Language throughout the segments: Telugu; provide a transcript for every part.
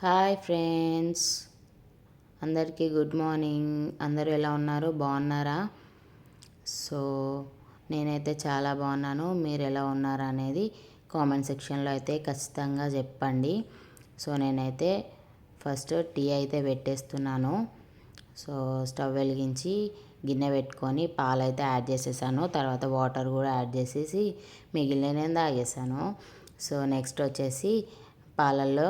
హాయ్ ఫ్రెండ్స్, అందరికీ గుడ్ మార్నింగ్. అందరూ ఎలా ఉన్నారు? బాగున్నారా? సో నేనైతే చాలా బాగున్నాను. మీరు ఎలా ఉన్నారా అనేది కామెంట్ సెక్షన్లో అయితే ఖచ్చితంగా చెప్పండి. సో నేనైతే ఫస్ట్ టీ అయితే పెట్టేస్తున్నాను. సో స్టవ్ వెలిగించి గిన్నె పెట్టుకొని పాలైతే యాడ్ చేసేసాను. తర్వాత వాటర్ కూడా యాడ్ చేసేసి మిగిలిన నేను తాగేసాను. సో నెక్స్ట్ వచ్చేసి పాలల్లో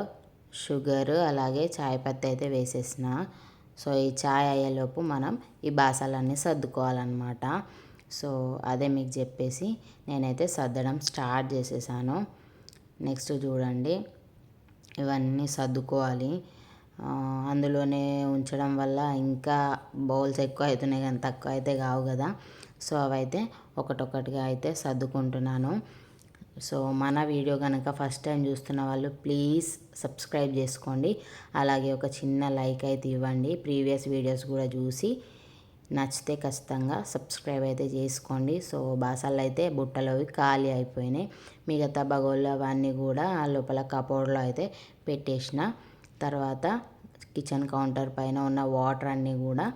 షుగరు అలాగే చాయ్ పత్తి అయితే వేసేసిన. సో ఈ చాయ్ అయ్యేలోపు మనం ఈ బాసాలన్నీ సర్దుకోవాలన్నమాట. సో అదే మీకు చెప్పేసి నేనైతే సర్దడం స్టార్ట్ చేసేసాను. నెక్స్ట్ చూడండి, ఇవన్నీ సర్దుకోవాలి. అందులోనే ఉంచడం వల్ల ఇంకా బౌల్స్ ఎక్కువ అవుతున్నాయి కానీ తక్కువ అయితే కావు కదా. సో అవైతే ఒకటొకటిగా అయితే సర్దుకుంటున్నాను. సో మన వీడియో కనుక ఫస్ట్ టైం చూస్తున్న వాళ్ళు ప్లీజ్ సబ్స్క్రైబ్ చేసుకోండి. అలాగే ఒక చిన్న లైక్ అయితే ఇవ్వండి. ప్రీవియస్ వీడియోస్ కూడా చూసి నచ్చితే ఖచ్చితంగా సబ్స్క్రైబ్ అయితే చేసుకోండి. సో బాసాలు అయితే బుట్టలోవి ఖాళీ అయిపోయినాయి. మిగతా బగోళ్ళు అవన్నీ కూడా లోపల కబోర్డ్లో అయితే పెట్టేసిన. తర్వాత కిచెన్ కౌంటర్ పైన ఉన్న వాటర్ అన్నీ కూడా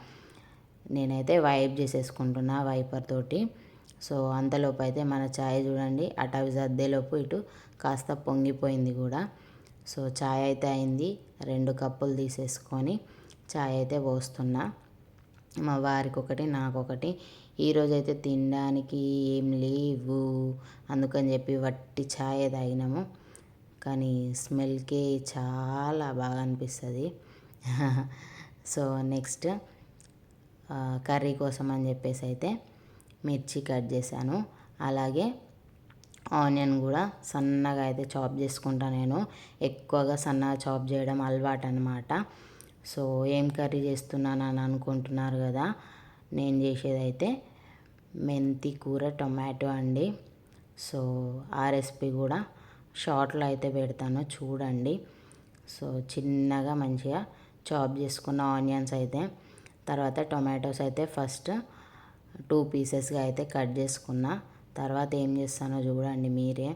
నేనైతే వైప్ చేసేసుకుంటున్నా వైపర్ తోటి. సో అంతలోపు అయితే మన ఛాయ్ చూడండి, అటు అవి సర్దేలోపు ఇటు కాస్త పొంగిపోయింది కూడా. సో ఛాయ్ అయితే అయింది. 2 కప్పులు తీసేసుకొని ఛాయ్ అయితే పోస్తున్నా. మా వారికి ఒకటి, నాకొకటి. ఈరోజైతే తినడానికి ఏం లేవు, అందుకని చెప్పి వట్టి ఛాయ్ తాగినాము. కానీ స్మెల్కే చాలా బాగా అనిపిస్తుంది. సో నెక్స్ట్ కర్రీ కోసం అని చెప్పేసి అయితే మిర్చి కట్ చేశాను. అలాగే ఆనియన్ కూడా సన్నగా అయితే చాప్ చేసుకుంటాను. నేను ఎక్కువగా సన్నగా చాప్ చేయడం అలవాటు అనమాట. సో ఏం కర్రీ చేస్తున్నాను అని అనుకుంటున్నారు కదా, నేను చేసేదైతే మెంతి కూర టొమాటో అండి. సో ఆ రెసిపీ కూడా షార్ట్లో అయితే పెడతాను చూడండి. సో చిన్నగా మంచిగా చాప్ చేసుకున్న ఆనియన్స్ అయితే, తర్వాత టొమాటోస్ అయితే ఫస్ట్ 2 పీసెస్గా అయితే కట్ చేసుకున్నా. తర్వాత ఏం చేస్తానో చూడండి మీరే.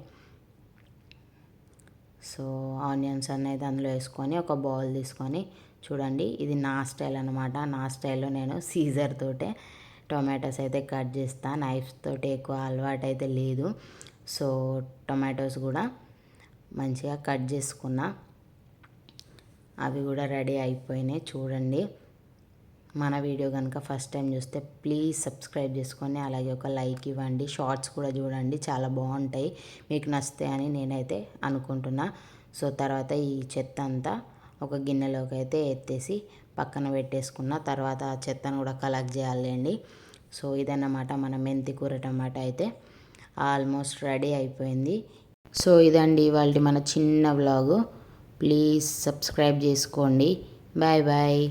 సో ఆనియన్స్ అనేది అందులో వేసుకొని ఒక బౌల్ తీసుకొని చూడండి, ఇది నా స్టైల్ అనమాట. నా స్టైల్లో నేను సీజర్ తోటే టొమాటోస్ అయితే కట్ చేస్తా, నైఫ్ తోటి ఎక్కువ అలవాటు అయితే లేదు. సో టొమాటోస్ కూడా మంచిగా కట్ చేసుకున్నా. అవి కూడా రెడీ అయిపోయినాయి చూడండి. మన వీడియో కనుక ఫస్ట్ టైం చూస్తే ప్లీజ్ సబ్స్క్రైబ్ చేసుకొని అలాగే ఒక లైక్ ఇవ్వండి. షార్ట్స్ కూడా చూడండి, చాలా బాగుంటాయి, మీకు నచ్చుతాయని నేనైతే అనుకుంటున్నా. సో తర్వాత ఈ చెత్త అంతా ఒక గిన్నెలోకి అయితే ఎత్తేసి పక్కన పెట్టేసుకున్న. తర్వాత ఆ చెత్తను కూడా కలెక్ట్ చేయాలండి. సో ఇదన్నమాట మన మెంతి కూర టమాటా అయితే ఆల్మోస్ట్ రెడీ అయిపోయింది. సో ఇదండి ఇవాళ మన చిన్న వ్లాగు. ప్లీజ్ సబ్స్క్రైబ్ చేసుకోండి. Bye bye.